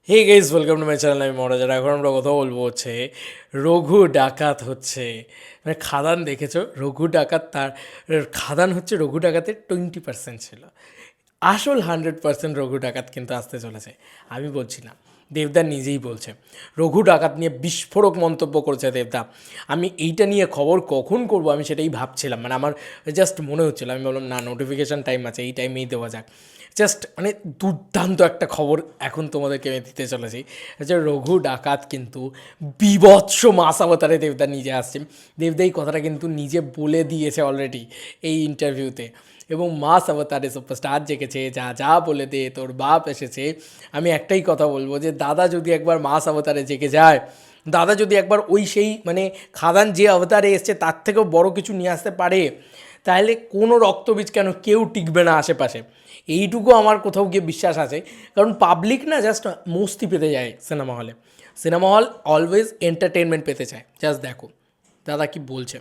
Hey guys, welcome to my channel. আমি মহারাজার। এখন আমরা কথা বলবো হচ্ছে রঘু ডাকাত হচ্ছে মানে খাদান দেখেছো? রঘু ডাকাত তার খাদান হচ্ছে রঘু ডাকাতের 20% ছিল। আসল 100% রঘু ডাকাত কিন্তু আসতে চলেছে। আমি বলছি না, দেবদা নিজেই বলছে। রঘু ডাকাত নিয়ে বিস্ফোরক মন্তব্য করেছে দেবদা। আমি এইটা নিয়ে খবর কখন করব আমি সেটাই ভাবছিলাম, মানে আমার জাস্ট মনে হচ্ছিল, আমি বললাম না, নোটিফিকেশান টাইম আছে, এই টাইমেই দেওয়া যাক। জাস্ট মানে দুর্দান্ত একটা খবর এখন তোমাদেরকে আমি দিতে চলেছি যে রঘু ডাকাত কিন্তু বীভৎস মাস অবতারে দেবদা নিজে আসছে। দেবদা এই কথাটা কিন্তু নিজে বলে দিয়েছে অলরেডি এই ইন্টারভিউতে। এবং মাস অবতারে সুপারস্টার জেগেছে, যা যা বলে দে তোর বাপ এসেছে। আমি একটাই কথা বলবো যে দাদা যদি একবার মাস অবতারে জেগে যায়, দাদা যদি একবার ওই সেই মানে খাদান যে অবতারে এসছে তার থেকেও বড় কিছু নিয়ে আসতে পারে, তাহলে কোনো রক্তবীজ কেন কেউ টিকবে না আশেপাশে। এইটুকু আমার কোথাও গিয়ে বিশ্বাস আছে। কারণ পাবলিক না জাস্ট মস্তি পেতে যায় সিনেমা হলে। সিনেমা হল অলওয়েজ এন্টারটেনমেন্ট পেতে চায়। জাস্ট দেখো দাদা কি বলছে।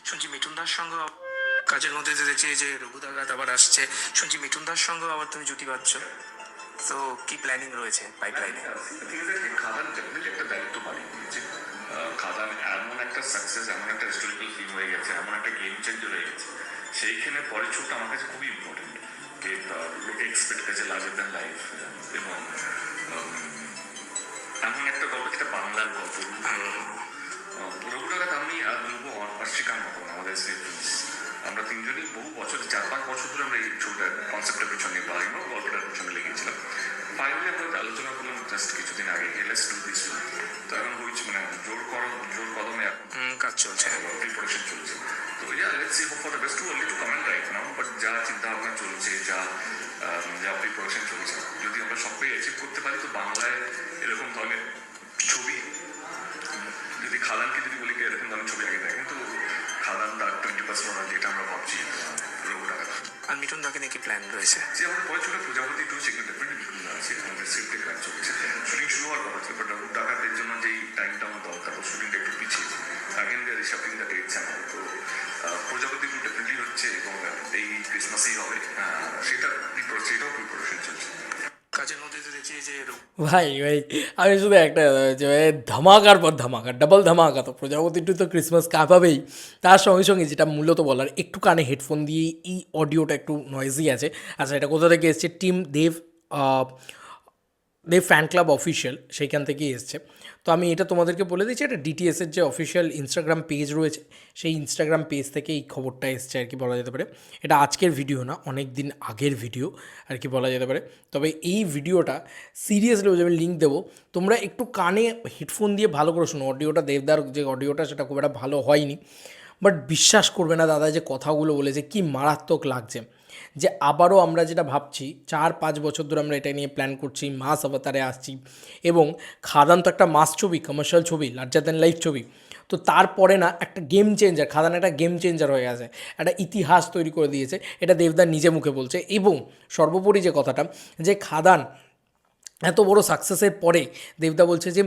শুনছি মিঠুন দার সঙ্গে কাজের মধ্যে যে দেখছি যে রঘুদাঘাত আবার আসছে, শুনছি মিঠুন দার সঙ্গেও আবার তুমি জুটি বাঁধছ, তো কি প্ল্যানিং রয়েছে পাইপলাইনে? খাদান ডেফিনেটলি একটা দায়িত্ব বাড়িয়ে দিয়েছে। খাদান এমন একটা সাকসেস, এমন একটা হিস্টোরিক্যাল ফিল্ম হয়ে গেছে, এমন একটা গেম চেঞ্জার হয়ে গেছে, সেইখানে পরের ছবিটা আমার কাছে খুবই ইম্পর্টেন্ট। যে লোকে এক্সপেক্ট করেছে লার্জার দ্যান লাইফ, এবং এমন একটা গল্প যেটা বাংলার গল্প। রঘুনাথ আমি আর বলবো অর্শিকার মতন আমাদের সিরিজ, আমরা তিনজনই বহু বছর 4-5 বছর ধরে আমরা এই ছবিটার কনসেপ্টের পিছনে বা গল্পটার পিছনে লেগেছিলাম। ফাইনালি আমরা আলোচনা করলাম জাস্ট কিছুদিন আগে, লেটস ডু দিস। তো এখন হয়েছে মানে জোর কদমে কাজ চলছে, প্রিপারেশন চলছে। তো let's see, hope for the best. Too early two comment right now, but যা চিন্তা ভাবনা চলছে, যা প্রিপারেশন চলছে, যদি আমরা সবটাই অ্যাচিভ করতে পারি তো বাংলায় এরকম ধরনের ছবি, যদি খাদানকে যদি বলি এরকম ধরনের ছবি আগে দেখেন, তো খাদান তার 20% যেটা আমরা ভাবছি রঘু ডাকাত। আর মিঠুন দাকে নিয়ে কি প্ল্যান রয়েছে? যে আমাদের পরে ছোট প্রজাপতি 2 সেখানে ডেফিনেটলি মিঠুন আছে, আমাদের স্ক্রিপ্টে কাজ চলছে, শুটিং শুরু হওয়ার কথা ছিল, বাট রঘু ডাকাতের জন্য যেই টাইমটা আমার দরকার, শুটিংটা একটু পিছিয়েছে। আগেন দেয়ার রিশাফলিং দ্য ডেটস আমার। তো প্রজাপতি 2 ডেফিনেটলি হচ্ছে এবং এই ক্রিসমাসেই হবে, সেটাও প্রিপারেশন চলছে। কাজের মধ্যে যে দেখছি যে ভাই ভাই, আমি শুধু একটা যে ধামাকার পর ধামাকা, ডাবল ধামাকা। তো প্রজাপতি টু তো ক্রিসমাস কাঁপাবেই, তার সঙ্গে সঙ্গে যেটা মূলত বলার, একটু কানে হেডফোন দিয়ে এই অডিওটা একটু নয়েজি আছে। আচ্ছা, এটা কোথা থেকে এসছে? টিম দেব দেব ফ্যান ক্লাব অফিসিয়াল, সেইখান থেকেই এসছে। তো আমি এটা তোমাদেরকে বলে দিচ্ছি, এটা ডিটিএসের যে অফিসিয়াল ইনস্টাগ্রাম পেজ রয়েছে, সেই ইনস্টাগ্রাম পেজ থেকে এই খবরটা এসছে আর কি বলা যেতে পারে। এটা আজকের ভিডিও না, অনেক দিন আগের ভিডিও আর কি বলা যেতে পারে। তবে এই ভিডিওটা সিরিয়াসলি আমি লিঙ্ক দেবো, তোমরা একটু কানে হেডফোন দিয়ে ভালো করে শোনো। অডিওটা দেবদার যে অডিওটা সেটা খুব একটা ভালো হয়নি, বাট বিশ্বাস করবে না দাদা যে কথাগুলো বলেছে কি মারাত্মক লাগছে। যে আবারও আমরা যেটা ভাবছি 4-5 বছর ধরে আমরা এটা নিয়ে প্ল্যান করছি, মাস অবতারে আসছি, এবং খাদান তো একটা মাস ছবি, কমার্শিয়াল ছবি, লার্জার দ্যান লাইফ ছবি। তো তারপরে না একটা গেম চেঞ্জার, খাদান একটা গেম চেঞ্জার হয়ে গেছে, একটা ইতিহাস তৈরি করে দিয়েছে, এটা দেবদার নিজে মুখে বলছে। এবং সর্বোপরি যে কথাটা, যে খাদান এত বড় সাকসেসের পরে দেবদা বলছে যে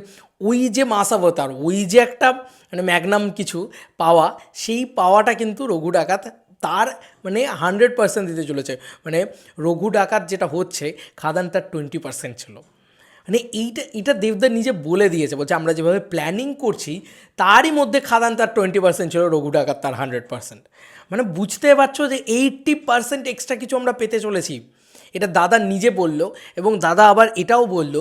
ওই যে মাস অবতার, ওই যে একটা মানে ম্যাগনাম কিছু পাওয়া, সেই পাওয়াটা কিন্তু রঘু ডাকাত তার মানে 100% দিতে চলেছে। মানে রঘু ডাকাত যেটা হচ্ছে, খাদান তার 20% ছিল। মানে এইটা দেবদা নিজে বলে দিয়েছে, বলছে আমরা যেভাবে প্ল্যানিং করছি তারই মধ্যে খাদান তার 20% ছিল, রঘু ডাকাত তার 100%। মানে বুঝতে পারছো যে 80% এক্সট্রা কিছু আমরা পেতে চলেছি। এটা দাদা নিজে বলল, এবং দাদা আবার এটাও বলল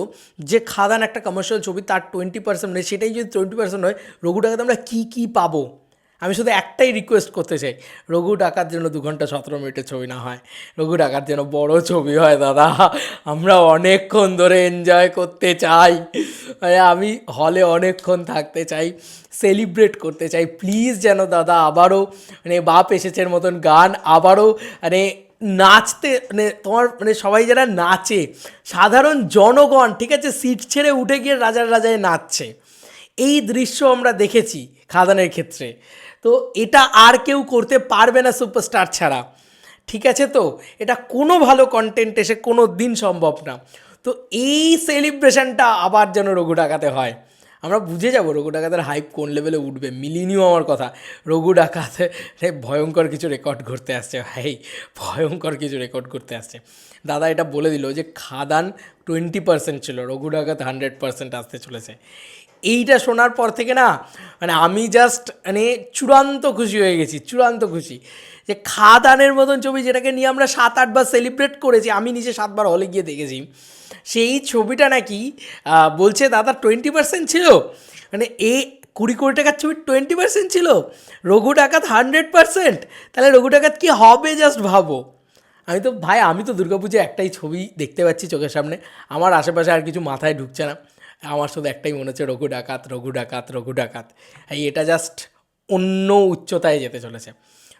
যে খাদান একটা কমার্শিয়াল ছবি, তার 20% মানে সেটাই যদি 20% হয়, রঘু ডাকাত আমরা কী কী পাবো। আমি শুধু একটাই রিকোয়েস্ট করতে চাই, রঘু ডাকাত যেন 2 ঘন্টা 17 মিনিটের ছবি না হয়, রঘু ডাকাত যেন বড় ছবি হয় দাদা। আমরা অনেকক্ষণ ধরে এনজয় করতে চাই, মানে আমি হলে অনেকক্ষণ থাকতে চাই, সেলিব্রেট করতে চাই। প্লিজ যেন দাদা আবারও মানে বাপ এসেছের মতন গান আবারও মানে নাচতে, মানে তোমার মানে সবাই যারা নাচে, সাধারণ জনগণ, ঠিক আছে, সিট ছেড়ে উঠে গিয়ে রাজার রাজায় নাচছে, এই দৃশ্য আমরা দেখেছি খাদানের ক্ষেত্রে। তো এটা আর কেউ করতে পারবে না সুপারস্টার ছাড়া, ঠিক আছে? তো এটা কোনো ভালো কন্টেন্ট এসে কোনো দিন সম্ভব না। তো এই সেলিব্রেশনটা আবার যেন রঘু ডাকাতে হয়, আমরা বুঝে যাব রঘু ডাকাতের হাইপ কোন লেভেলে উঠবে। মিলিনিও আমার কথা, রঘু ডাকাতে ভয়ঙ্কর কিছু রেকর্ড করতে আসছে ভাই, ভয়ঙ্কর কিছু রেকর্ড করতে আসছে। দাদা এটা বলে দিল যে খাদান 20% ছিল, রঘু ডাকাত 100% আসতে চলেছে। এইটা শোনার পর থেকে না মানে আমি জাস্ট মানে চূড়ান্ত খুশি হয়ে গেছি, চূড়ান্ত খুশি যে খাদানের মতন ছবি যেটাকে নিয়ে আমরা 7-8 বার সেলিব্রেট করেছি, আমি নিজে 7 বার হলে গিয়ে দেখেছি, সেই ছবিটা নাকি বলছে দাদা 20% ছিল, মানে এই 20 কোটি টাকার ছবি 20% ছিল, রঘু ডাকাত 100%, তাহলে রঘু ডাকাত কী হবে জাস্ট ভাবো। আমি তো দুর্গাপুজোয় একটাই ছবি দেখতে পাচ্ছি চোখের সামনে, আমার আশেপাশে আর কিছু মাথায় ঢুকছে না, আমার শুধু একটাই মনে হচ্ছে রঘু ডাকাত, রঘু ডাকাত, রঘু ডাকাত। এটা জাস্ট অন্য উচ্চতায় যেতে চলেছে।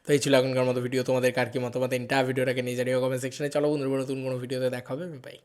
তো এই ছিল এখনকার মতো ভিডিও, তোমাদের কার কি মতামত এন্টায়ার ভিডিওটাকে নিয়ে জানিও কমেন্ট সেকশনে। চলো বন্ধুরা, নতুন কোনো ভিডিওতে দেখা হবে, বাই।